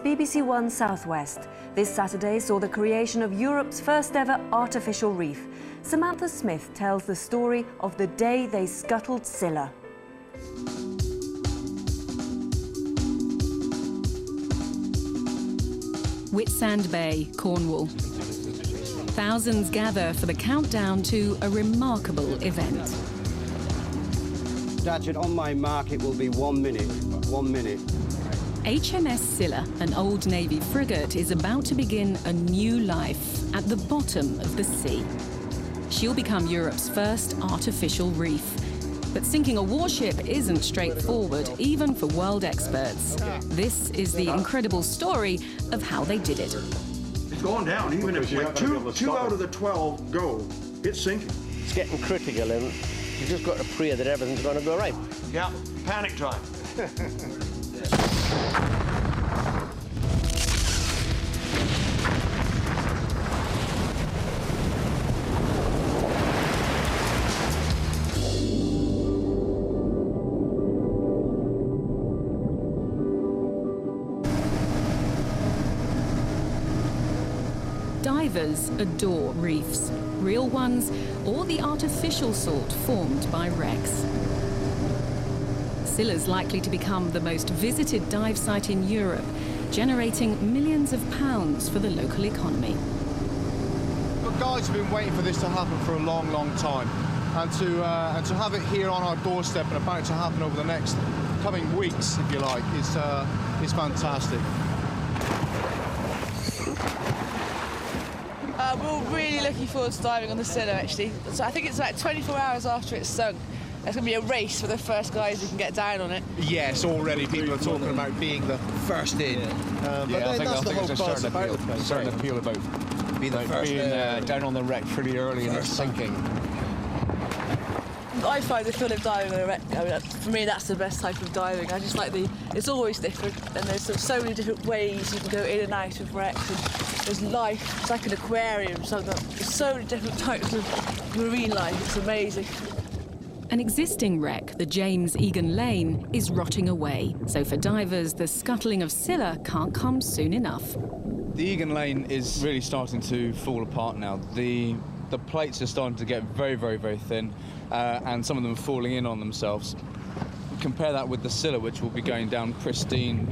BBC One Southwest. This Saturday saw the creation of Europe's first ever artificial reef. Samantha Smith tells the story of the day they scuttled Scylla. Whitsand Bay, Cornwall. Thousands gather for the countdown to a remarkable event. Datchet, on my mark it will be 1 minute. 1 minute. HMS Scylla, an old Navy frigate, is about to begin a new life at the bottom of the sea. She'll become Europe's first artificial reef. But sinking a warship isn't straightforward, even for world experts. This is the incredible story of how they did it. It's going down, even if like two out of the 12 go, it's sinking. It's getting critical, and you just got to pray that everything's going to go right. Yeah, panic time. Divers adore reefs, real ones or the artificial sort formed by wrecks. Scylla's likely to become the most visited dive site in Europe, generating millions of pounds for the local economy. The guys have been waiting for this to happen for a long, long time, and to have it here on our doorstep and about to happen over the next coming weeks, if you like, is fantastic. We're really looking forward to diving on the Scylla, actually. So I think it's like 24 hours after it's sunk. There's going to be a race for the first guys who can get down on it. Yes, already people are talking about being the first in. But I that's the whole buzz about it. Certain appeal about being down on the wreck pretty early and it's sinking. I find the feel of diving on a wreck, I mean, for me that's the best type of diving. I just like it's always different, and there's so many different ways you can go in and out of wrecks, and there's life. It's like an aquarium, so there's so many different types of marine life. It's amazing. An existing wreck, the James Egan Lane, is rotting away. So for divers, the scuttling of Scylla can't come soon enough. The Egan Lane is really starting to fall apart now. The plates are starting to get very, very, very thin, and some of them are falling in on themselves. Compare that with the Scylla, which will be going down pristine,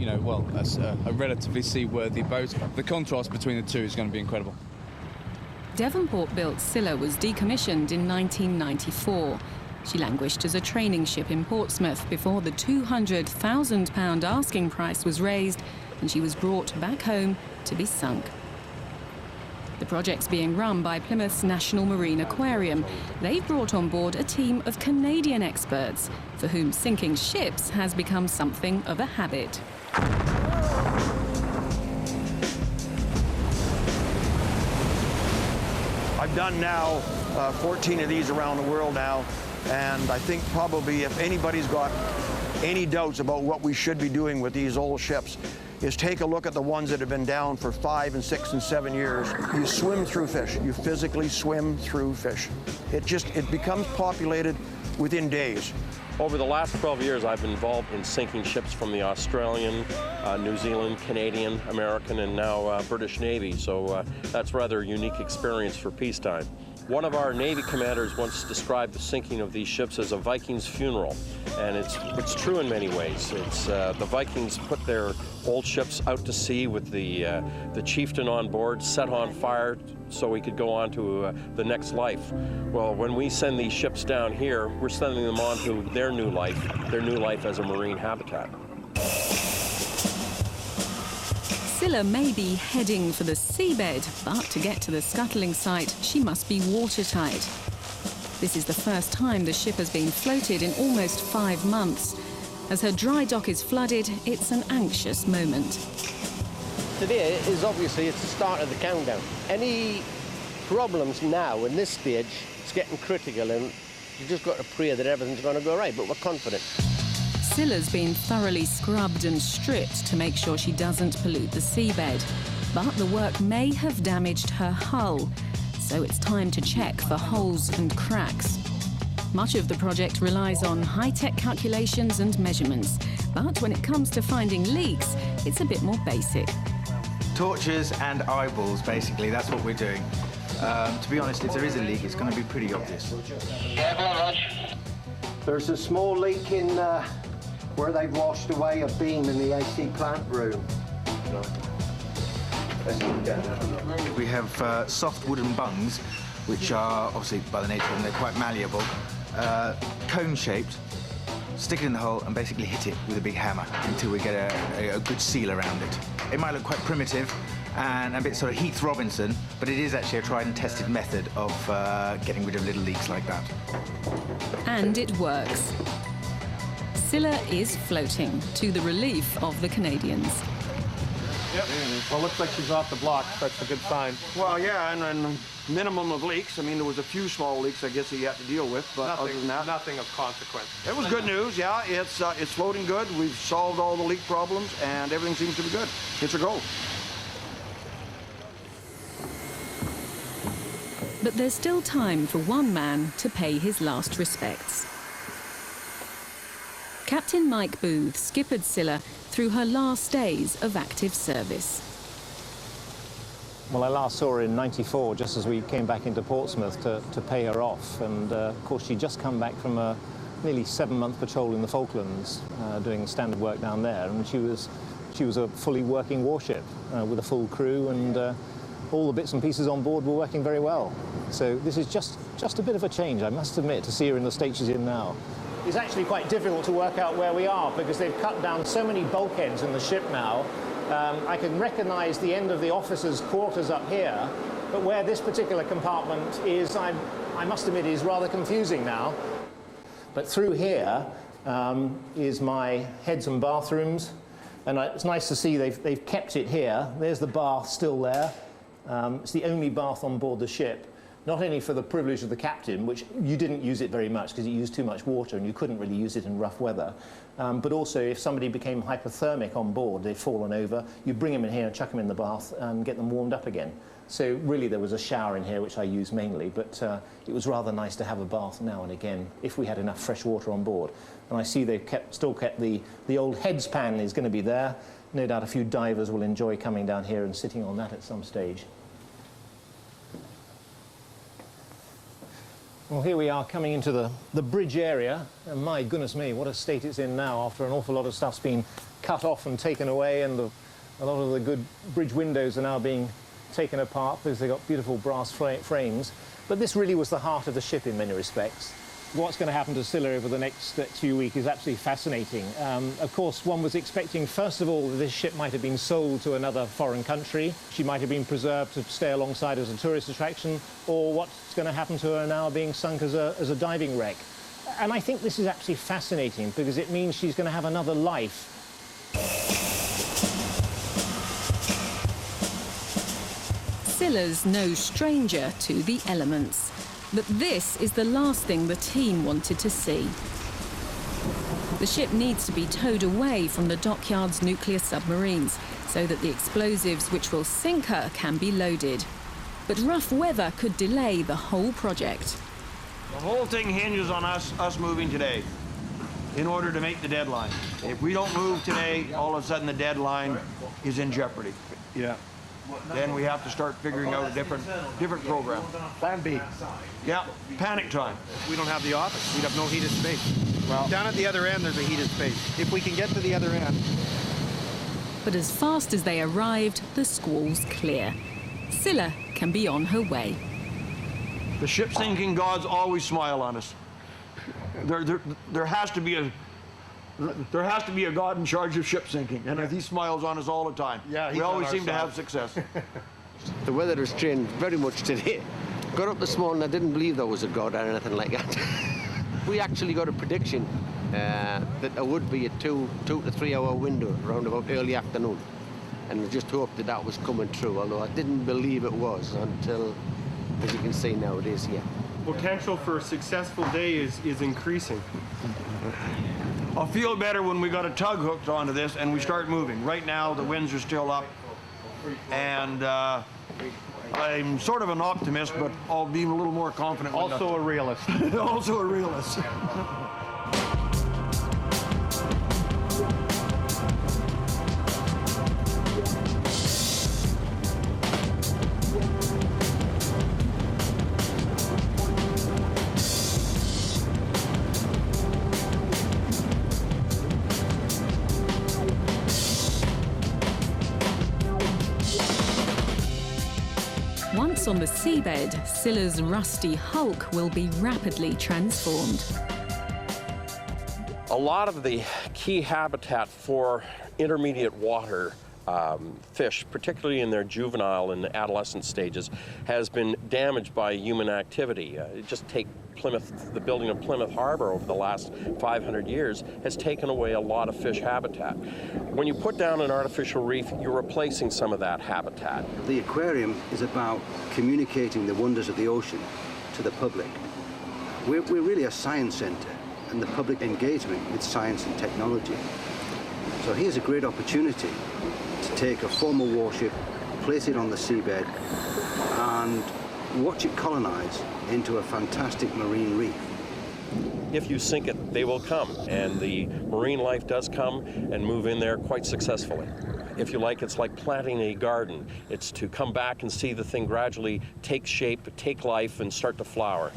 as a relatively seaworthy boat. The contrast between the two is going to be incredible. Devonport-built Scylla was decommissioned in 1994. She languished as a training ship in Portsmouth before the £200,000 asking price was raised and she was brought back home to be sunk. The project's being run by Plymouth's National Marine Aquarium. They've brought on board a team of Canadian experts for whom sinking ships has become something of a habit. I've done now 14 of these around the world now, and I think probably if anybody's got any doubts about what we should be doing with these old ships, is take a look at the ones that have been down for 5 and 6 and 7 years. You swim through fish. You physically swim through fish. It becomes populated within days. Over the last 12 years, I've been involved in sinking ships from the Australian, New Zealand, Canadian, American, and now British Navy. So that's rather a unique experience for peacetime. One of our Navy commanders once described the sinking of these ships as a Viking's funeral, and it's true in many ways. It's the Vikings put their old ships out to sea with the chieftain on board, set on fire so he could go on to the next life. Well, when we send these ships down here, we're sending them on to their new life as a marine habitat. Scylla may be heading for the seabed, but to get to the scuttling site, she must be watertight. This is the first time the ship has been floated in almost 5 months. As her dry dock is flooded, it's an anxious moment. Today is obviously it's the start of the countdown. Any problems now in this stage, it's getting critical, and you just got to pray that everything's going to go right, but we're confident. Scylla's been thoroughly scrubbed and stripped to make sure she doesn't pollute the seabed. But the work may have damaged her hull, so it's time to check for holes and cracks. Much of the project relies on high-tech calculations and measurements, But when it comes to finding leaks, it's a bit more basic. Torches and eyeballs, basically, that's what we're doing. To be honest, if there is a leak, it's going to be pretty obvious. There's a small leak in where they've washed away a beam in the AC plant room. We have soft wooden bungs, which are, obviously, by the nature of them, they're quite malleable, cone-shaped. Stick it in the hole and basically hit it with a big hammer until we get a good seal around it. It might look quite primitive and a bit sort of Heath Robinson, but it is actually a tried and tested method of getting rid of little leaks like that. And it works. Scylla is floating, to the relief of the Canadians. Yep. Well, looks like she's off the block. That's a good sign. Well, yeah, and minimum of leaks. I mean, there was a few small leaks, I guess, he had to deal with, but nothing, other than that, nothing of consequence. It was good news, yeah. It's floating good. We've solved all the leak problems, and everything seems to be good. It's a go. But there's still time for one man to pay his last respects. Captain Mike Booth skippered Scylla through her last days of active service. Well, I last saw her in '94, just as we came back into Portsmouth to pay her off. And, of course, she'd just come back from a nearly 7-month patrol in the Falklands, doing standard work down there. And she was a fully working warship with a full crew, and all the bits and pieces on board were working very well. So this is just a bit of a change, I must admit, to see her in the state she's in now. It's actually quite difficult to work out where we are because they've cut down so many bulkheads in the ship now. I can recognise the end of the officers' quarters up here, but where this particular compartment is, I must admit, is rather confusing now. But through here is my heads and bathrooms, and it's nice to see they've kept it here. There's the bath still there. It's the only bath on board the ship. Not only for the privilege of the captain, which you didn't use it very much because it used too much water and you couldn't really use it in rough weather, but also if somebody became hypothermic on board, they'd fallen over, you bring them in here and chuck them in the bath and get them warmed up again. So really there was a shower in here, which I used mainly, but it was rather nice to have a bath now and again if we had enough fresh water on board. And I see they've still kept the old heads pan is going to be there. No doubt a few divers will enjoy coming down here and sitting on that at some stage. Well, here we are coming into the bridge area, and my goodness me, what a state it's in now after an awful lot of stuff's been cut off and taken away, and a lot of the good bridge windows are now being taken apart because they've got beautiful brass frames. But this really was the heart of the ship in many respects. What's going to happen to Scylla over the next few weeks is absolutely fascinating. Of course, one was expecting, first of all, that this ship might have been sold to another foreign country. She might have been preserved to stay alongside as a tourist attraction, or what's going to happen to her now being sunk as a diving wreck. And I think this is absolutely fascinating because it means she's going to have another life. Scylla's no stranger to the elements. But this is the last thing the team wanted to see. The ship needs to be towed away from the dockyard's nuclear submarines so that the explosives which will sink her can be loaded. But rough weather could delay the whole project. The whole thing hinges on us moving today in order to make the deadline. If we don't move today, all of a sudden the deadline is in jeopardy. Yeah. Then we have to start figuring out a different program. Plan B. Yeah, panic time. We don't have the office. We'd have no heated space. Well, down at the other end, there's a heated space. If we can get to the other end. But as fast as they arrived, the squall's clear. Scylla can be on her way. The ship sinking gods always smile on us. There has to be a god in charge of ship sinking, and he smiles on us all the time. Yeah, we always seem to have success. The weather has changed very much today. Got up this morning, I didn't believe there was a god or anything like that. We actually got a prediction that there would be a 2 to 3 hour window around about early afternoon. And we just hoped that was coming true, although I didn't believe it was until, as you can see now, it is here. Potential for a successful day is increasing. I'll feel better when we got a tug hooked onto this and we start moving. Right now, the winds are still up, and I'm sort of an optimist, but I'll be a little more confident. Also a realist. Also a realist. once on the seabed, Scylla's rusty hulk will be rapidly transformed. A lot of the key habitat for intermediate water fish, particularly in their juvenile and adolescent stages, has been damaged by human activity. Just take Plymouth, the building of Plymouth Harbor over the last 500 years has taken away a lot of fish habitat. When you put down an artificial reef, you're replacing some of that habitat. The aquarium is about communicating the wonders of the ocean to the public. We're really a science centre, and the public engagement with science and technology. So here's a great opportunity to take a former warship, place it on the seabed, and watch it colonize into a fantastic marine reef. If you sink it, they will come, and the marine life does come and move in there quite successfully. If you like, it's like planting a garden. It's to come back and see the thing gradually take shape, take life, and start to flower.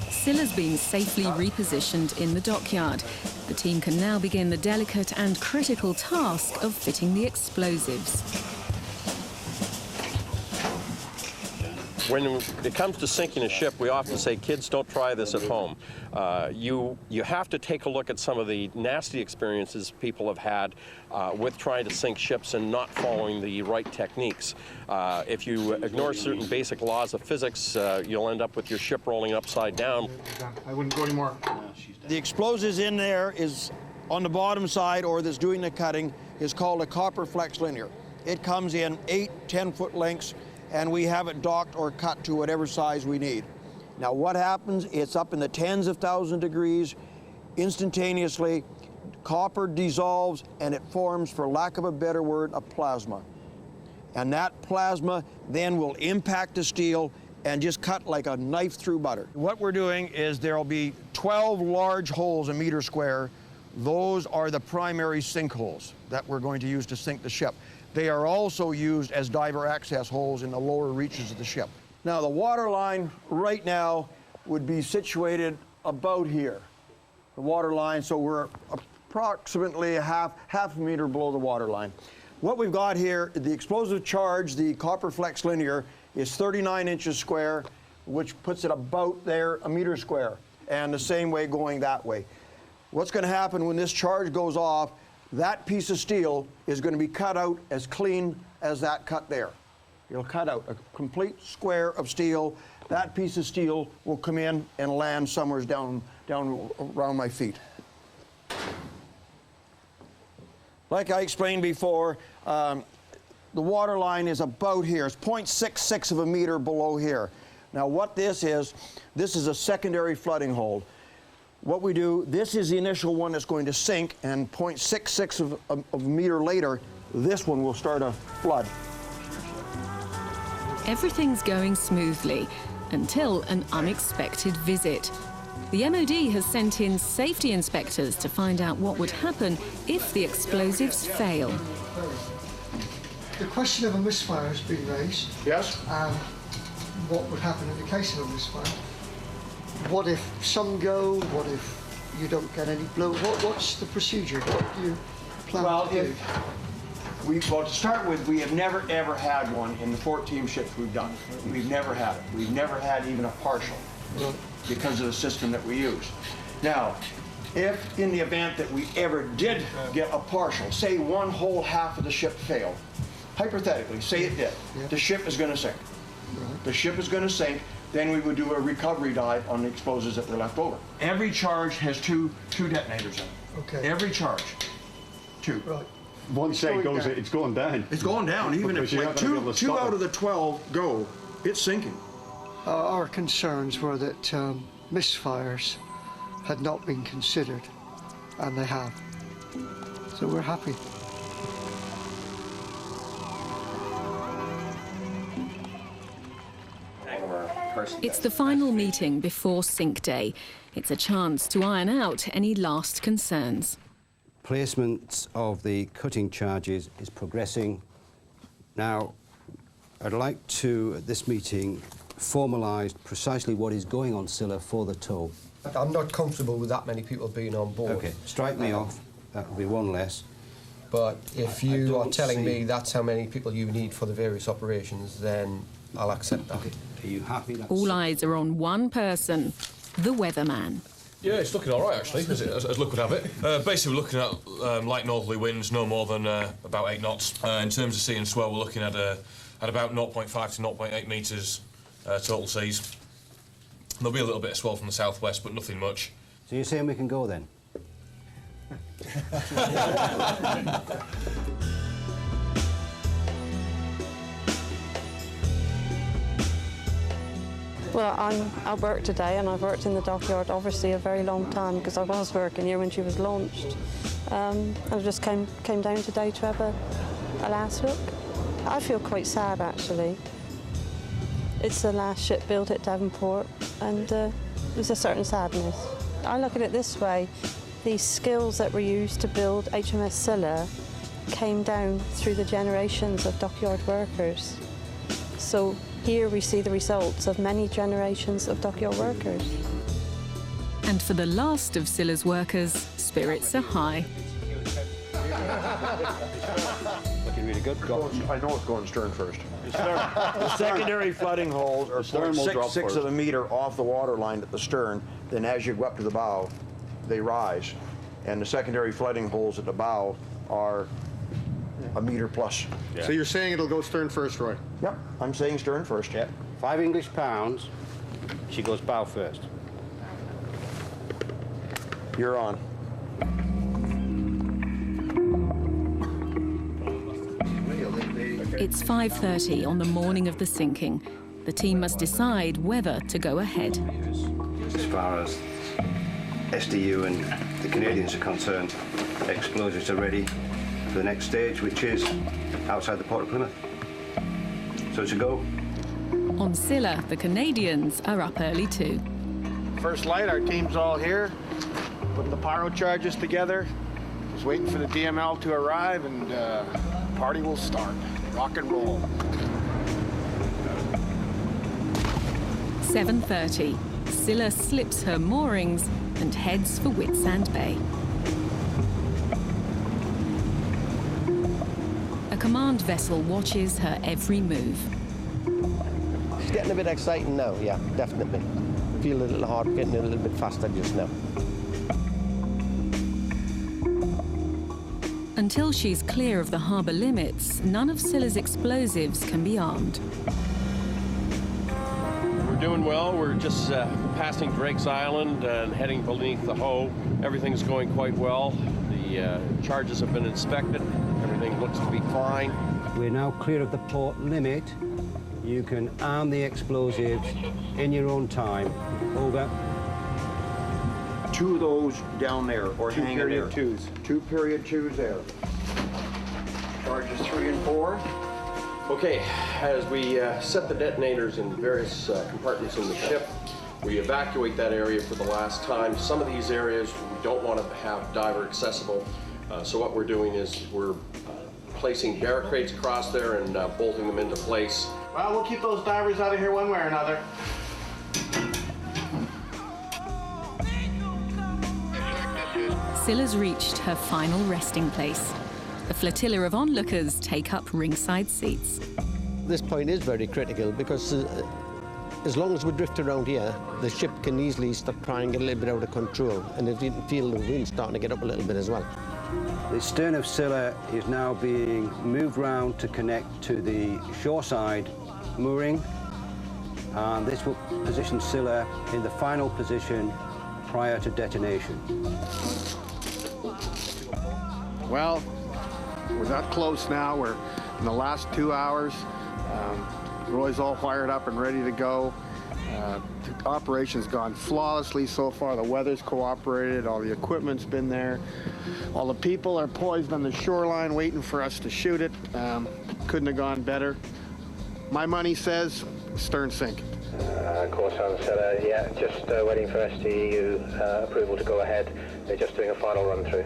Scylla's been safely repositioned in the dockyard. The team can now begin the delicate and critical task of fitting the explosives. When it comes to sinking a ship, we often say, kids, don't try this at home. You have to take a look at some of the nasty experiences people have had with trying to sink ships and not following the right techniques. If you ignore certain basic laws of physics, you'll end up with your ship rolling upside down. I wouldn't go anymore. The explosives in there is on the bottom side, or that's doing the cutting, is called a copper flex linear. It comes in 8 10-foot lengths, and we have it docked or cut to whatever size we need. Now what happens, it's up in the tens of thousands of degrees, instantaneously, copper dissolves and it forms, for lack of a better word, a plasma. And that plasma then will impact the steel and just cut like a knife through butter. What we're doing is there'll be 12 large holes a meter square. Those are the primary sink holes that we're going to use to sink the ship. They are also used as diver access holes in the lower reaches of the ship. Now, the water line right now would be situated about here. The water line, so we're approximately half a meter below the water line. What we've got here, the explosive charge, the copper flex linear, is 39 inches square, which puts it about there, a meter square, and the same way going that way. What's going to happen when this charge goes off, that piece of steel is going to be cut out as clean as that cut there. You'll cut out a complete square of steel. That piece of steel will come in and land somewhere down around my feet. Like I explained before, the water line is about here. It's 0.66 of a meter below here. Now what this is a secondary flooding hole. What we do, this is the initial one that's going to sink, and 0.66 of a meter later, this one will start a flood. Everything's going smoothly until an unexpected visit. The MOD has sent in safety inspectors to find out what would happen if the explosives fail. The question of a misfire has been raised. Yes. And what would happen in the case of a misfire? What if some go? What if you don't get any blow? What's the procedure? What do you plan to do? Well, to start with, we have never ever had one in the 14 ships we've done. We've never had it. We've never had even a partial because of the system that we use. Now, if in the event that we ever did get a partial, say one whole half of the ship failed, hypothetically, say it did, the ship is going to sink. The ship is going to sink. Then we would do a recovery dive on the explosives that were left over. Every charge has two detonators in it. Okay. Every charge, 2. Right. Once it goes, it's going down. It's going down. Even if like two out of the 12 go, it's sinking. Our concerns were that misfires had not been considered, and they have. So we're happy. It's the final meeting before sink day. It's a chance to iron out any last concerns. Placement of the cutting charges is progressing. Now, I'd like to, at this meeting, formalise precisely what is going on Scylla for the tow. I'm not comfortable with that many people being on board. OK, strike me off. That will be one less. But if you are telling me that's how many people you need for the various operations, then I'll accept that. Are you happy? All eyes are on one person, the weatherman. Yeah, it's looking all right, actually, as luck would have it. Basically, we're looking at light northerly winds, no more than about 8 knots. In terms of sea and swell, we're looking at about 0.5 to 0.8 metres total seas. There'll be a little bit of swell from the southwest, but nothing much. So you're saying we can go then? Well, I'm at work today, and I've worked in the dockyard obviously a very long time because I was working here when she was launched. I just came down today to have a last look. I feel quite sad actually. It's the last ship built at Devonport, and there's a certain sadness. I look at it this way: these skills that were used to build HMS Scylla came down through the generations of dockyard workers. So here we see the results of many generations of dockyard workers. And for the last of Scylla's workers, spirits are high. Looking really good. I know it's going stern first. The secondary flooding holes are 0.66 of a meter off the water line at the stern. Then as you go up to the bow, they rise. And the secondary flooding holes at the bow are a meter plus. Yeah. So you're saying it'll go stern first, Roy? Yep, I'm saying stern first. Yep. 5 English pounds, she goes bow first. You're on. It's 5:30 on the morning of the sinking. The team must decide whether to go ahead. As far as SDU and the Canadians are concerned, explosives are ready for the next stage, which is outside the Port of Plymouth. So it's a go. On Scylla, the Canadians are up early too. First light, our team's all here, putting the pyro charges together. Just waiting for the DML to arrive, and party will start. Rock and roll. 7:30. Scylla slips her moorings and heads for Whitsand Bay. A command vessel watches her every move. It's getting a bit exciting now, yeah, definitely. Feel a little hard getting a little bit faster just now. Until she's clear of the harbour limits, none of Scylla's explosives can be armed. We're doing well. We're just passing Drake's Island and heading beneath the Hoe. Everything's going quite well. The charges have been inspected. Everything looks to be fine. We're now clear of the port limit. You can arm the explosives in your own time. Over. 2 of those down there, or hanging there. 2 period 2s. 2 period 2s there. Charges 3 and 4. Okay, as we set the detonators in various compartments in the ship, we evacuate that area for the last time. Some of these areas we don't want to have diver accessible, so what we're doing is we're placing barricades across there and bolting them into place. Well, we'll keep those divers out of here one way or another. Scylla's reached her final resting place. A flotilla of onlookers take up ringside seats. This point is very critical because as long as we drift around here, the ship can easily start trying to get a little bit out of control, and if you can feel the wind starting to get up a little bit as well. The stern of Scylla is now being moved round to connect to the shoreside mooring, and this will position Scylla in the final position prior to detonation. Well, we're that close now. We're in the last 2 hours. Roy's all fired up and ready to go. The operation's gone flawlessly so far. The weather's cooperated. All the equipment's been there. All the people are poised on the shoreline waiting for us to shoot it. Couldn't have gone better. My money says stern sink. Course on Scylla, yeah, just waiting for STU approval to go ahead. They're just doing a final run through.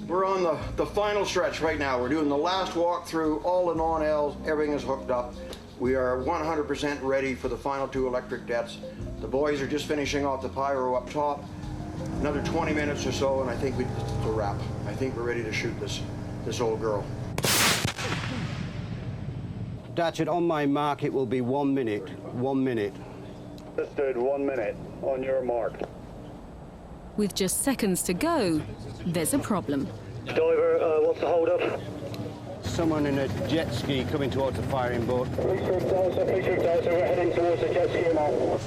We're on the final stretch right now. We're doing the last walk through, all the non-Ls, everything is hooked up. We are 100% ready for the final 2 electric jets. The boys are just finishing off the pyro up top. Another 20 minutes or so, and I think it's a wrap. I think we're ready to shoot this. this old girl. Datchet, on my mark, it will be 1 minute. 1 minute. Understood, 1 minute. On your mark. With just seconds to go, there's a problem. Diver, what's the hold-up? Someone in a jet ski coming towards the firing boat. Appreciate Delta, we're heading towards the jet ski now.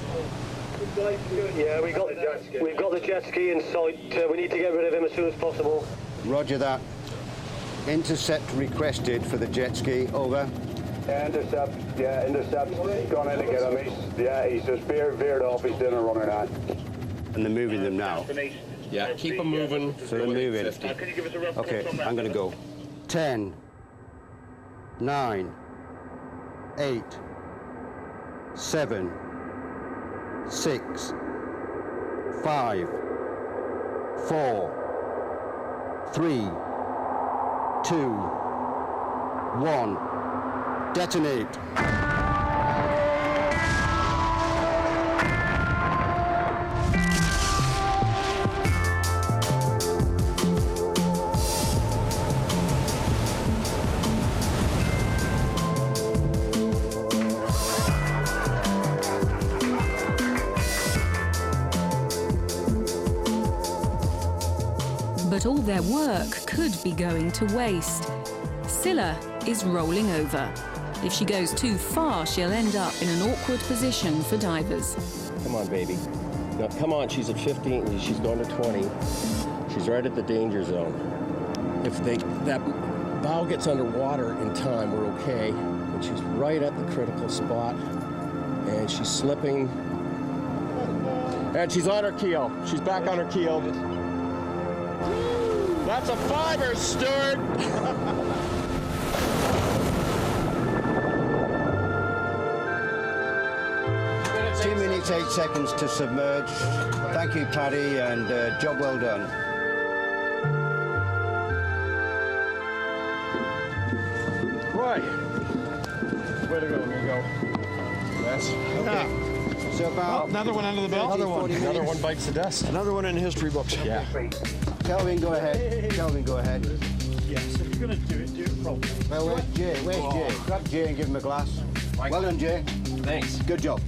Yeah, we've got the jet ski in sight. We need to get rid of him as soon as possible. Roger that. Intercept requested for the jet ski, over. Yeah, intercept. Gone in to get him. He's just veered off. He's doing a runner now. And they're moving them now. Yeah, keep them moving. So they're moving. Okay, I'm going to go. 10, 9, 8, 7, 6, 5, 4, 3, 2, 1. Detonate. But all their work could be going to waste. Scylla is rolling over. If she goes too far, she'll end up in an awkward position for divers. Come on, baby. Now, come on, she's at 15, she's going to 20. She's right at the danger zone. If that bow gets underwater in time, we're okay. But she's right at the critical spot, and she's slipping. And she's on her keel. She's back on her keel. That's a fiver, Stuart! 2 minutes, 8 seconds to submerge. Thank you, Paddy, and job well done. Right. Way to go, amigo. Yes. Okay. So about another one under the belt. Another one bites the dust. Another one in history books. Yeah. Kelvin, go ahead. Kelvin, go ahead. Yes, if you're going to do it properly. Well, where's Jay? Where's Jay? Grab Jay and give him a glass. Well done, Jay. Thanks. Good job.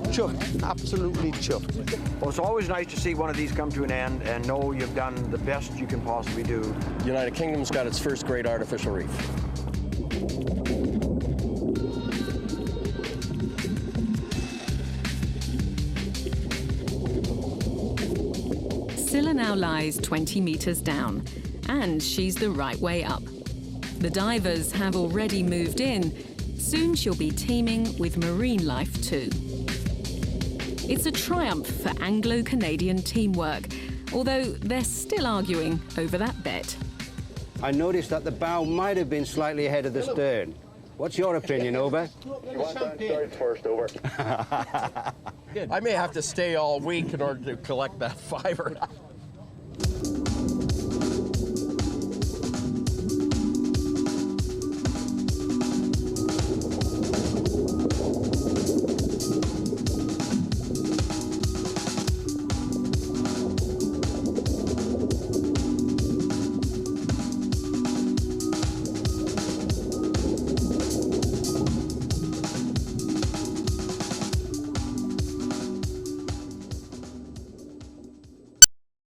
Chuffed, absolutely chuffed. Well, it's always nice to see one of these come to an end and know you've done the best you can possibly do. United Kingdom's got its first great artificial reef. Scylla now lies 20 meters down, and she's the right way up. The divers have already moved in. Soon she'll be teeming with marine life too. It's a triumph for Anglo-Canadian teamwork, although they're still arguing over that bet. I noticed that the bow might have been slightly ahead of the stern. What's your opinion, over? First, over. I may have to stay all week in order to collect that fiver.